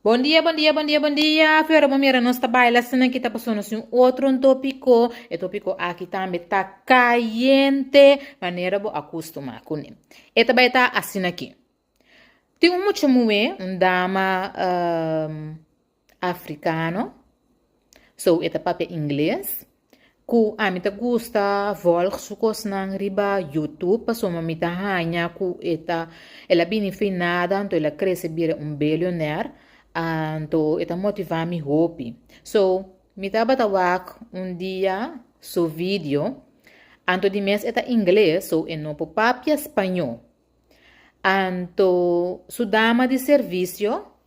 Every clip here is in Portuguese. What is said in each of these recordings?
Bom dia, bom dia, bom dia, bom dia. Agora vamos ver nossa baila, cena que está passando assim outro tópico. O tópico aqui também está caliente, maneira vou acostumar com ele. Esta vai estar assim aqui. Tem muito mulher, dama africano, so esta papel inglês. Ku amita gusta volg sukos nang riba YouTube paso mamita hanya ku eta ela bini finada anto ela cresce bire billionaire anto eta motiva mi hopi so mita batawak dia so video anto di mes eta inglês so no papia espanhol anto su dama de serviço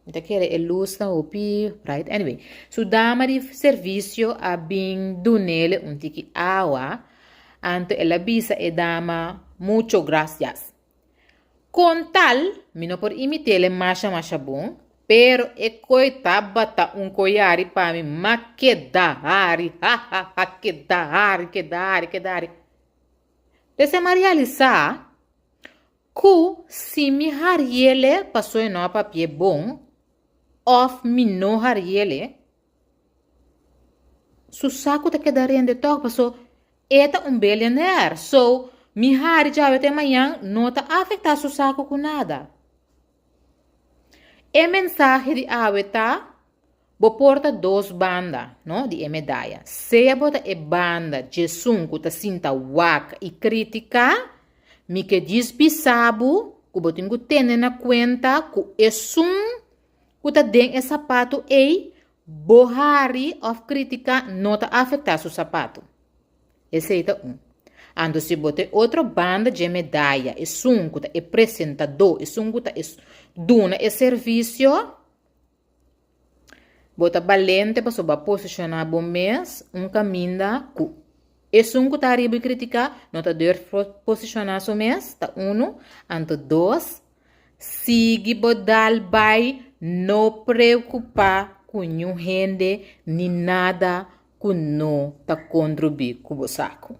Então, que é luz na OPI, right? Anyway, so dama de serviço a bem do nele tiki água, anto ela bisa e dama mucho gracias. Com tal, não por imitar masha bom, pero e coitabata coiari para mim, maquedari, quedari. Desse realizar, que se me hariele passou em uma papel bom, of mi no hariele, su saco te quedaria de toque, passo eta billionaire. So, mi hari já até amanhã não tá afetar su saco com nada. E mensagem de aweta, bo porta dos banda, no, de medalha. Se bota e banda, jesunku ta sinta waka e critica, mi que desbisabu, ku botingu tene na cuenta, ku esum, Kuta den e sapato e bohari of crítica não tá afetar seu sapato. Esse é Ando se bote outra banda de medalha e sunguta e apresentador e sunguta e duna e serviço. Bota balente para soba posicionar bom mês caminho cu. E sunguta arriba e crítica não tá der posicionar so mês tá ando dois. Sigue bodal by não preocupar com nenhum rende, nem nada que não está contribuindo com o saco.